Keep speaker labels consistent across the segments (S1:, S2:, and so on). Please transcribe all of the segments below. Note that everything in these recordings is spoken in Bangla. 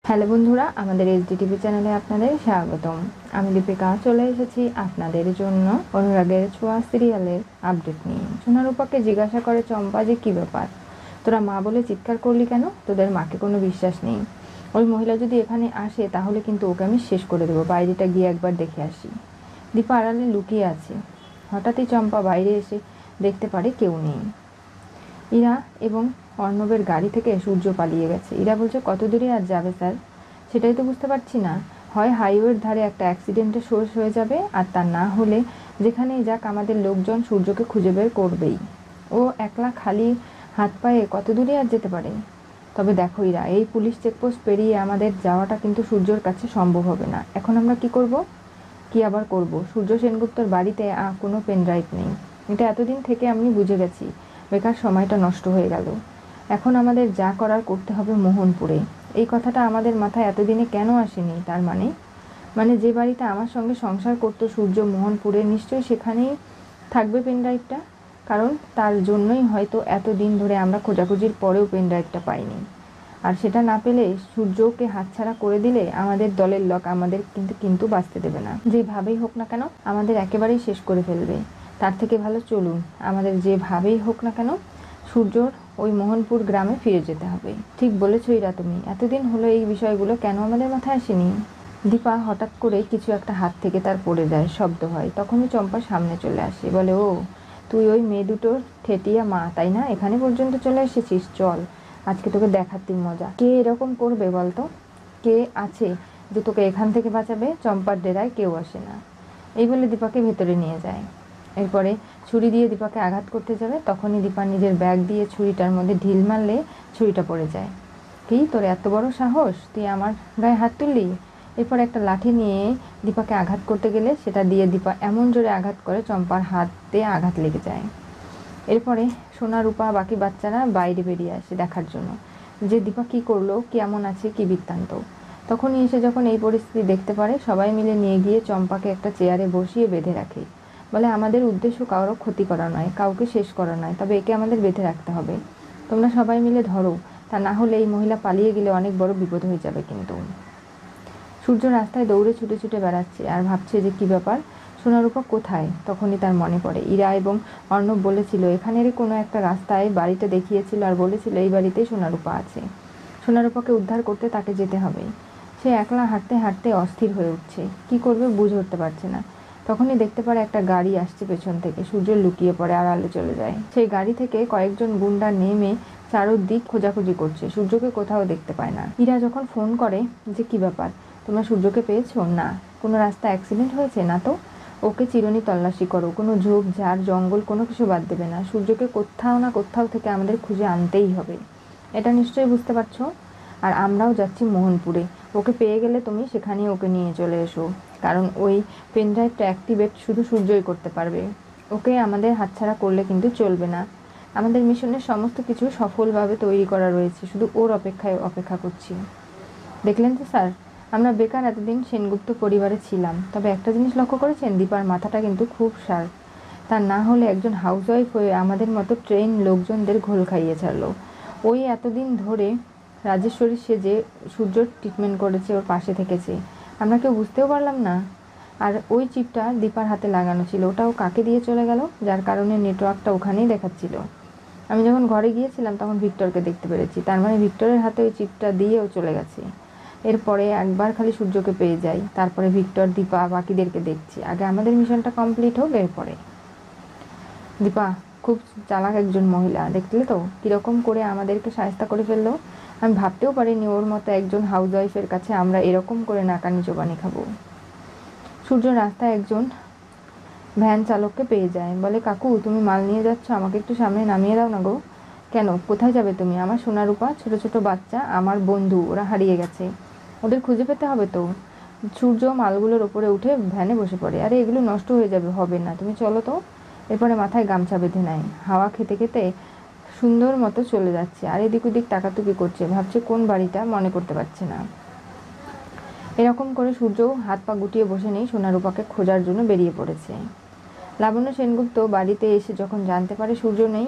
S1: হ্যালো বন্ধুরা, আমাদের এইচডিটিভি চ্যানেলে আপনাদের স্বাগতম। আমি দীপিকা চলে এসেছি আপনাদের জন্য অনুরাগের ছোঁয়া সিরিয়ালের আপডেট নিয়ে। সোনারূপাকে জিজ্ঞাসা করে চম্পা যে কী ব্যাপার, তোরা মা বলে চিৎকার করলি কেন? তোদের মাকে কোনো বিশ্বাস নেই? ওই মহিলা যদি এখানে আসে তাহলে কিন্তু ওকে আমি শেষ করে দেবো, বাইরেটা গিয়ে একবার দেখে আসি। দীপা আড়ালে লুকিয়ে আছে। হঠাৎই চম্পা বাইরে এসে দেখতে পারে কেউ নেই। ইরা এবং অর্ণবের গাড়ি থেকে সূর্য পালিয়ে গেছে। ইরা বলছে, কত দূরে আর যাবে স্যার? সেটাই তো বুঝতে পারছি না। হয় হাইওয়ের ধারে একটা অ্যাক্সিডেন্টে সোর্স হয়ে যাবে, আর তা না হলে যেখানেই যাক আমাদের লোকজন সূর্যকে খুঁজে বের করবেই। ও একলা খালি হাত পায়ে কত দূরে আর যেতে পারে? তবে দেখো ইরা, এই পুলিশ চেকপোস্ট পেরিয়ে আমাদের যাওয়াটা কিন্তু সূর্যর কাছে সম্ভব হবে না। এখন আমরা কি করব? কি আবার করব? সূর্য সেনগুপ্তর বাড়িতে কোনো পেনড্রাইভ নেই। এটা এতদিন থেকে আমি বুঝে গেছি। বেকার সময়টা নষ্ট হয়ে গেল। এখন আমাদের যা করার করতে হবে মোহনপুরে। এই কথাটা আমাদের মাথায় এতদিনে কেন আসেনি? তার মানে যে বাড়িতে আমার সঙ্গে সংসার করতো সূর্য, মোহনপুরে, নিশ্চয়ই সেখানেই থাকবে পেনড্রাইভটা। কারণ তার জন্যই হয়তো এতদিন ধরে আমরা খোঁজাখুঁজির পরেও পেনড্রাইভটা পাইনি। আর সেটা না পেলে সূর্যকে হাতছাড়া করে দিলে আমাদের দলের লোক আমাদের কিন্তু বাঁচতে দেবে না। যেভাবেই হোক না কেন আমাদের একেবারেই শেষ করে ফেলবে। তার থেকে ভালো চলুন, আমাদের যেভাবেই হোক না কেন সূর্যর ওই মোহনপুর গ্রামে ফিরে যেতে হবে। ঠিক বলেছো ইরা তুমি, এতদিন হলো এই বিষয়গুলো কেন আমাদের মাথায় আসেনি? দীপা হঠাৎ করে কিছু একটা হাত থেকে তার পড়ে যায়, শব্দ হয়। তখনই চম্পা সামনে চলে আসে, বলে, ও তুই ওই মেয়ে দুটোর ঠেটিয়া মা তাই না? এখানে পর্যন্ত চলে এসেছিস, চল আজকে তোকে দেখাচ্ছি মজা। কে এরকম করবে বলতো? কে আছে যে তোকে এখান থেকে বাঁচাবে? চম্পার ডেরায় কেউ আসে না। এই বলে দীপাকে ভেতরে নিয়ে যায়। এরপরে ছুরি দিয়ে দীপাকে আঘাত করতে যাবে, তখনই দীপা নিজের ব্যাগ দিয়ে ছুরিটার মধ্যে ঢিল মারলে ছুরিটা পড়ে যায়। কি, তোর এত বড় সাহস, তুই আমার গায়ে হাত তুললি? এরপর একটা লাঠি নিয়ে দীপাকে আঘাত করতে গেলে সেটা দিয়ে দীপা এমন জোরে আঘাত করে চম্পার হাতে আঘাত লেগে যায়। এরপরে সোনা, রূপা, বাকি বাচ্চারা বাইরে বেরিয়ে আসে দেখার জন্য যে দীপা কী করলো, কেমন আছে, কী বৃত্তান্ত। তখনই এসে যখন এই পরিস্থিতি দেখতে পারে, সবাই মিলে নিয়ে গিয়ে চম্পাকে একটা চেয়ারে বসিয়ে বেঁধে রাখে। বলে, আমাদের উদ্দেশ্য কারো ক্ষতি করা নয়, কাউকে শেষ করা নয়, তবে একে আমাদের বেঁধে রাখতে হবে। তোমরা সবাই মিলে ধরো, তা না হলে এই মহিলা পালিয়ে গেলে অনেক বড় বিপদ হয়ে যাবে কিন্তু। সূর্য রাস্তায় দৌড়ে ছুটে ছুটে বেড়াচ্ছে আর ভাবছে যে কী ব্যাপার, সোনারূপা কোথায়? তখনই তার মনে পড়ে ইরা এবং অর্ণব বলেছিল এখানেরই কোনো একটা রাস্তায় বাড়িটা দেখিয়েছিল আর বলেছিল এই বাড়িতেই সোনারূপা আছে। সোনারূপাকে উদ্ধার করতে তাকে যেতে হবে। সে একলা হাঁটতে হাঁটতে অস্থির হয়ে উঠছে, কি করবে বুঝে উঠতে পারছে না। তখনই দেখতে পারে একটা গাড়ি আসছে পেছন থেকে। সূর্য লুকিয়ে পড়ে, আড়ালে চলে যায়। সেই গাড়ি থেকে কয়েকজন গুন্ডা নেমে চারদিক খোঁজাখুঁজি করছে, সূর্যকে কোথাও দেখতে পায় না। ইরা যখন ফোন করে যে কী ব্যাপার, তোমরা সূর্যকে পেয়েছো? না। কোনো রাস্তা অ্যাক্সিডেন্ট হয়েছে? না তো। ওকে চিরুনি তল্লাশি করো, কোনো ঝোপ ঝাড় জঙ্গল কোনো কিছু বাদ দেবে না। সূর্যকে কোথাও না কোথাও থেকে আমাদের খুঁজে আনতেই হবে, এটা নিশ্চয়ই বুঝতে পারছো। আর আমরাও যাচ্ছি মোহনপুরে। ওকে পেয়ে গেলে তুমি সেখানেই ওকে নিয়ে চলে এসো, কারণ ওই পেনড্রাইভটা অ্যাক্টিভেট শুধু সূর্যই করতে পারবে। ওকে আমাদের হাতছাড়া করলে কিন্তু চলবে না। আমাদের মিশনের সমস্ত কিছু সফলভাবে তৈরি করা রয়েছে, শুধু ওর অপেক্ষা করছি। দেখলেন তো স্যার, আমরা বেকার এতদিন সেনগুপ্ত পরিবারে ছিলাম, তবে একটা জিনিস লক্ষ্য করেছেন, দীপার মাথাটা কিন্তু খুব শার্প। তা না হলে একজন হাউসওয়াইফ হয়ে আমাদের মতো ট্রেন লোকজনদের ঘোল খাইয়ে ছাড়লো। ওই এতদিন ধরে রাজেশ্বরী সেজে সূর্যর ট্রিটমেন্ট করেছে, ওর পাশে থেকেছে, আমরা কেউ বুঝতেও পারলাম না। আর ওই চিপটা দীপার হাতে লাগানো ছিল, ওটাও কাকে দিয়ে চলে গেল, যার কারণে নেটওয়ার্কটা ওখানেই দেখাচ্ছিল। আমি যখন ঘরে গিয়েছিলাম তখন ভিক্টরকে দেখতে পেরেছি, তার মানে ভিক্টরের হাতে ওই চিপটা দিয়েও চলে গেছে। এরপরে একবার খালি সূর্যকে পেয়ে যাই, তারপরে ভিক্টর, দীপা, বাকিদেরকে দেখছি। আগে আমাদের মিশনটা কমপ্লিট হোক, এরপরে। দীপা খুব চালাক একজন মহিলা, দেখলে তো কীরকম করে আমাদেরকে সাহায্য করে ফেললো। আমি ভাবতেও পারিনি ওর মতো একজন হাউসওয়াইফের কাছে আমরা এরকম করে নাকানি চোবানি খাবো। সূর্য রাস্তায় একজন ভ্যান চালককে পেয়ে যায়, বলে, কাকু তুমি মাল নিয়ে যাচ্ছ, আমাকে একটু সামনে নামিয়ে দাও না গো। কেন, কোথায় যাবে তুমি? আমার সোনারূপা, ছোট ছোট বাচ্চা, আমার বন্ধু, ওরা হারিয়ে গেছে, ওদের খুঁজে পেতে হবে তো। সূর্য মালগুলোর ওপরে উঠে ভ্যানে বসে পড়ে। আরে এগুলো নষ্ট হয়ে যাবে, হবে না, তুমি চলো তো। এরপরে মাথায় গামছা বেঁধে নেয়, হাওয়া খেতে খেতে সুন্দর মতো চলে যাচ্ছে, আর এদিক ওদিক তাকাতুকি করছে, ভাবছে কোন বাড়িটা মনে করতে পারছে না। এরকম করে সূর্য হাত পা গুটিয়ে বসে নেই, সোনারূপাকে খোঁজার জন্য বেরিয়ে পড়েছে। লাবণ্য সেনগুপ্ত বাড়িতে এসে যখন জানতে পারে সূর্য নেই,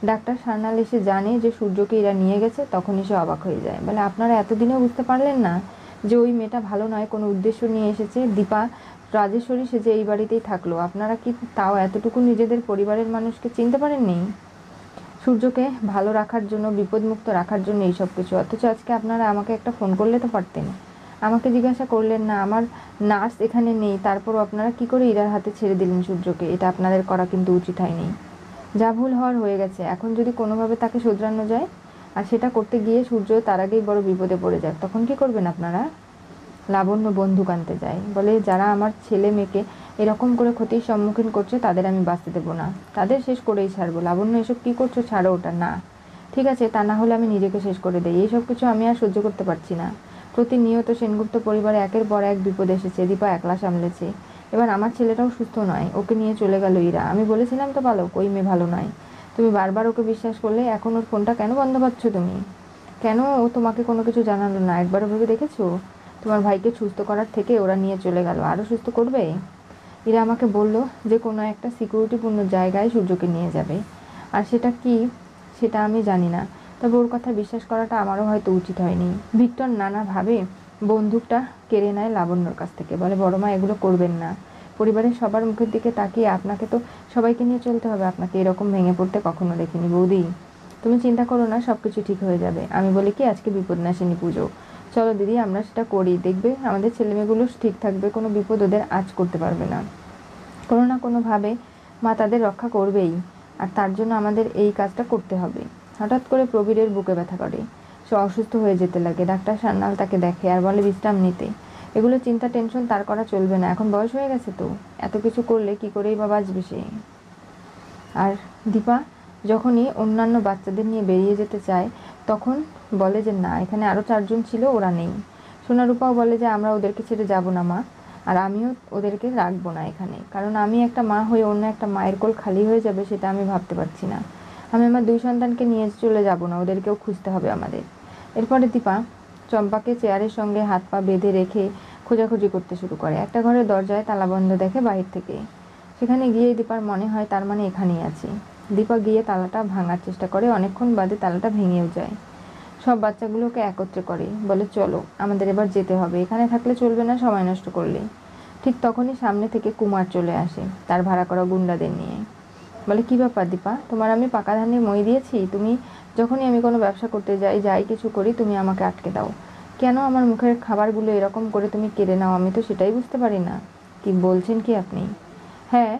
S1: ডাক্তার সান্যাল এসে জানে যে সূর্যকে এরা নিয়ে গেছে, তখনই সে অবাক হয়ে যায়। বলে আপনারা এতদিনেও বুঝতে পারলেন না যে ওই মেয়েটা ভালো নয়, কোনো উদ্দেশ্য নিয়ে এসেছে। দীপা রাজেশ্বরী সে যে এই বাড়িতেই থাকলো, আপনারা কি তাও এতটুকু নিজেদের পরিবারের মানুষকে চিনতে পারেননি? সূর্যকে ভালো রাখার জন্য, বিপদমুক্ত রাখার জন্য এইসব কিছু। অথচ আজকে আপনারা আমাকে একটা ফোন করলে তো পারতেন, আমাকে জিজ্ঞাসা করলেন না। আমার নার্স এখানে নেই, তারপরও আপনারা কি করে ইরার হাতে ছেড়ে দিলেন সূর্যকে? এটা আপনাদের করা কিন্তু উচিত হয়নি। যা ভুল হওয়ার হয়ে গেছে, এখন যদি কোনোভাবে তাকে শুধরানো যায়, আর সেটা করতে গিয়ে সূর্য তার আগেই বড় বিপদে পড়ে যায়, তখন কি করবেন আপনারা? লাবণ্য বন্দুক আনতে যায়, বলে যারা আমার ছেলে মেয়েকে এরকম করে ক্ষতির সম্মুখীন করছে তাদের আমি বাঁচতে দেবো না, তাদের শেষ করেই ছাড়বো। লাবণ্য, এসব কি করছো? ছাড়ো ওটা। না, ঠিক আছে, তা না হলে আমি নিজেকে শেষ করে দেই। এইসব কিছু আমি আর সহ্য করতে পারছি না। প্রতিনিয়ত সেনগুপ্ত পরিবারে একের পর এক বিপদ এসেছে, দীপা একলা সামলেছে, এবার আমার ছেলেটাও সুস্থ নয়, ওকে নিয়ে চলে গেল ইরা। আমি বলেছিলাম তো বালক, ওই মেয়ে ভালো নয়। তুমি বারবার ওকে বিশ্বাস করলে, এখন ওর ফোনটা কেন বন্ধ পাচ্ছ তুমি? কেন ও তোমাকে কোনো কিছু জানালো না? একবারও ভেবে দেখেছো? তোমার ভাইকে সুস্থ করার থেকে ওরা নিয়ে চলে গেল, আরও সুস্থ করবে। এরা আমাকে বলল যে কোনো একটা সিকিউরিটিপূর্ণ জায়গায় সূর্যকে নিয়ে যাবে, আর সেটা কি সেটা আমি জানি না, তবে ওর কথা বিশ্বাস করাটা আমারও হয়তো উচিত হয়নি। ভিক্টর নানাভাবে বন্দুকটা কেড়ে নেয় লাবণ্যর কাছ থেকে, বলে বড় মা, এগুলো করবেন না। পরিবারের সবার মুখের দিকে তাকিয়ে আপনাকে তো সবাইকে নিয়ে চলতে হবে, আপনাকে এরকম ভেঙে পড়তে কখনো দেখিনি। বৌদি, তুমি চিন্তা করো না, সব কিছু ঠিক হয়ে যাবে। আমি বলি কি, আজকে বিপদনাশিনী পুজো, চলো দিদি আমরা সেটা করি, দেখবে আমাদের ছেলেমেয়েগুলো ঠিক থাকবে, কোনো বিপদ ওদের আজ করতে পারবে না। কোনো না কোনোভাবে মা তাদের রক্ষা করবেই, আর তার জন্য আমাদের এই কাজটা করতে হবে। হঠাৎ করে প্রবীরের বুকে ব্যথা করে, সে অসুস্থ হয়ে যেতে লাগে। ডাক্তার সান্যাল তাকে দেখে আর বলে বিশ্রাম নিতে। এগুলো চিন্তা টেনশন তার করা চলবে না, এখন বয়স হয়ে গেছে তো, এত কিছু করলে কি করেই বা বাঁচবে সে। আর দীপা যখনই অন্যান্য বাচ্চাদের নিয়ে বেরিয়ে যেতে চায়, তখন বলে যে না, এখানে আরও 4 জন ছিল, ওরা নেই। সোনারূপাও বলে যে আমরা ওদেরকে ছেড়ে যাব না মা, আর আমিও ওদেরকে রাখবো না এখানে, কারণ আমি একটা মা হয়ে অন্য একটা মায়ের কোল খালি হয়ে যাবে সেটা আমি ভাবতে পারছি না। আমি আমার 2 সন্তানকে নিয়ে চলে যাব না, ওদেরকেও খুঁজতে হবে আমাদের। এরপরে দীপা চম্পাকে চেয়ারের সঙ্গে হাত পা বেঁধে রেখে খোঁজাখুঁজি করতে শুরু করে। একটা ঘরের দরজায় তালা বন্ধ দেখে বাহির থেকে। সেখানে গিয়ে দীপার মনে হয় তার মানে এখানেই আছি। দীপা গিয়ে তালাটা ভাঙার চেষ্টা করে, অনেকক্ষণ বাদে তালাটা ভেঙেও যায়। সব বাচ্চাগুলোকে একত্রে করে, বলে চলো আমাদের এবার যেতে হবে, এখানে থাকলে চলবে না সময় নষ্ট করলে। ঠিক তখনই সামনে থেকে কুমার চলে আসে তার ভাড়া করা গুন্ডাদের নিয়ে। বলে কি ব্যাপার দীপা, তোমার আমি পাকা ধানে মই দিয়েছি, তুমি যখনই আমি কোনো ব্যবসা করতে যাই, যাই কিছু করি, তুমি আমাকে আটকে দাও কেন? আমার মুখের খাবারগুলো এরকম করে তুমি কেড়ে নাও, আমি তো সেটাই বুঝতে পারি না। কি বলছেন কি আপনি? হ্যাঁ,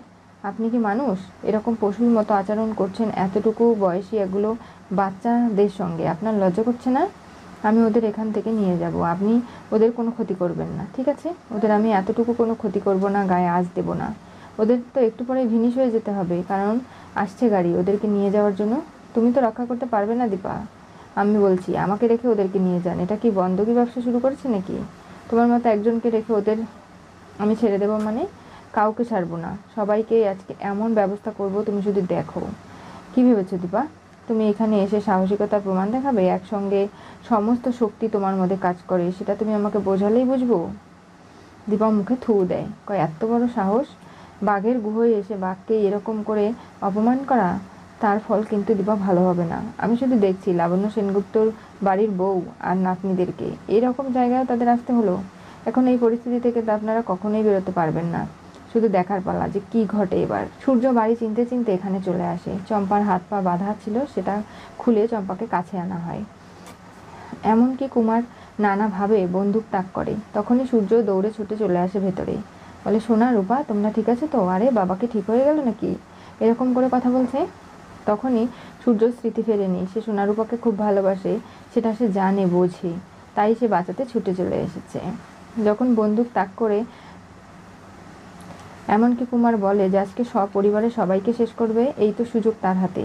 S1: আপনি কি মানুষ? এরকম পশুর মতো আচরণ করছেন এতটুকু বয়সী এগুলো বাচ্চাদের সঙ্গে, আপনার লজ্জা করছে না? আমি ওদের এখান থেকে নিয়ে যাব, আপনি ওদের কোনো ক্ষতি করবেন না, ঠিক আছে? ওদের আমি এতটুকু কোনো ক্ষতি করব না, গায়ে আঁচ দেব না। ওদের তো একটু পরে ভিনিশ হয়ে যেতে হবে, কারণ আসছে গাড়ি ওদেরকে নিয়ে যাওয়ার জন্য। তুমি তো রক্ষা করতে পারবে না দীপা, আমি বলছি আমাকে রেখে ওদেরকে নিয়ে যান। এটা কি বন্ধকি ব্যবসা শুরু করেছে নাকি? তোমার মতো একজনকে রেখে ওদের আমি ছেড়ে দেবো মানে? কাউকে ছাড়বো না, সবাইকে আজকে এমন ব্যবস্থা করব তুমি শুধু দেখো। কি ভেবেছো দীপা, তুমি এখানে এসে সাহসিকতার প্রমাণ দেখাবে? একসঙ্গে সমস্ত শক্তি তোমার মধ্যে কাজ করে, সেটা তুমি আমাকে বোঝালেই বুঝবো। দীপা মুখে থু দেয়, কয় এত বড় সাহস, বাঘের গুহোয় এসে বাঘকে এরকম করে অপমান করা? তার ফল কিন্তু দীপা ভালো হবে না। আমি শুধু দেখছি লাবণ্য সেনগুপ্তর বাড়ির বউ আর নাতনিদেরকে এরকম জায়গায় তাদের আসতে হলো। এখন এই পরিস্থিতি থেকে তো আপনারা কখনোই বেরোতে পারবেন না, শুধু দেখার পালা যে কি ঘটে এবার। সূর্য বাড়ি চিনতে চিনতে এখানে চলে আসে। চম্পার হাত পা বাঁধা ছিল, সেটা খুলে চম্পাকে কাছে আনা হয়। এমনকি কুমার নানাভাবে বন্দুক তাক করে। তখনই সূর্য দৌড়ে ছুটে চলে আসে ভেতরে, বলে সোনা রূপা, তোমরা ঠিক আছে তো? আরে বাবাকে ঠিক হয়ে গেল নাকি? এরকম করে কথা বলছে। তখনই সূর্য স্মৃতি ফেরেনি, সে সোনারূপাকে খুব ভালোবাসে, সেটা সে জানে, বোঝে, তাই সে বাঁচাতে ছুটে চলে এসেছে। যখন বন্দুক তাক করে এমনকি কুমার বলে যে আজকে সপরিবারে সবাইকে শেষ করবে, এই তো সুযোগ তার হাতে,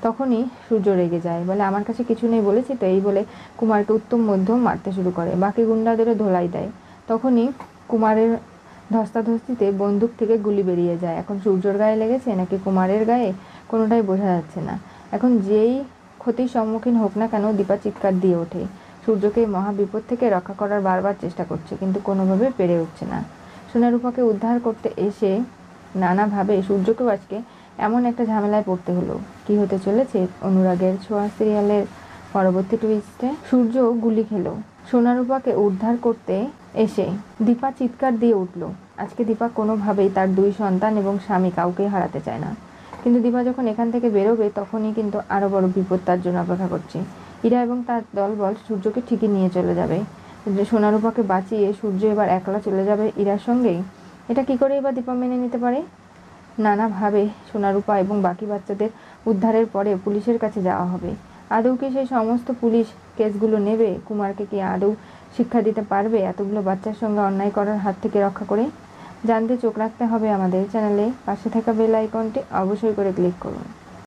S1: তখনই সূর্য রেগে যায়, বলে আমার কাছে কিছু নেই বলেছি তো। এই বলে কুমারকে উত্তম মধ্যম মারতে শুরু করে, বাকি গুন্ডাদেরও ধোলাই দেয়। তখনই কুমারের ধস্তাধস্তিতে বন্দুক থেকে গুলি বেরিয়ে যায়। এখন সূর্যর গায়ে লেগেছে নাকি কুমারের গায়ে, কোনোটাই বোঝা যাচ্ছে না। এখন যেই ক্ষতির সম্মুখীন হোক না কেন, দীপা চিৎকার দিয়ে ওঠে। সূর্যকে মহাবিপদ থেকে রক্ষা করার বারবার চেষ্টা করছে, কিন্তু কোনোভাবে পেরে উঠছে না। সোনারূপাকে উদ্ধার করতে এসে নানাভাবে সূর্যকেও আজকে এমন একটা ঝামেলায় পড়তে হলো। কি হতে চলেছে অনুরাগের ছোঁয়া সিরিয়ালের পরবর্তী টুইস্টে? সূর্য গুলি খেলো সোনারূপাকে উদ্ধার করতে এসে দীপা চিৎকার দিয়ে উঠল। আজকে দীপা কোনোভাবেই তার 2 সন্তান এবং স্বামী কাউকেই হারাতে চায় না। কিন্তু দীপা যখন এখান থেকে বেরোবে তখনই কিন্তু আরো বড় বিপদ তার জন্য অপেক্ষা করছে। ইরা এবং তার দলবল সূর্যকে ঠিকই নিয়ে চলে যাবে। সোনারূপাকে বাঁচিয়ে সূর্য এবার একলা চলে যাবে ইরার সঙ্গেই। এটা কি করে এবার দীপা মেনে নিতে পারে? নানাভাবে সোনারূপা এবং বাকি বাচ্চাদের উদ্ধারের পরে পুলিশের কাছে যাওয়া হবে। আদৌ কি সেই সমস্ত পুলিশ কেসগুলো নেবে? কুমারকে কি আদৌ শিক্ষা দিতে পারবে এতগুলো বাচ্চার সঙ্গে অন্যায় করার হাত থেকে রক্ষা করে? জানতে চোখ রাখতে হবে আমাদের চ্যানেলে। পাশে থাকা বেল আইকনটি অবশ্যই করে ক্লিক করুন।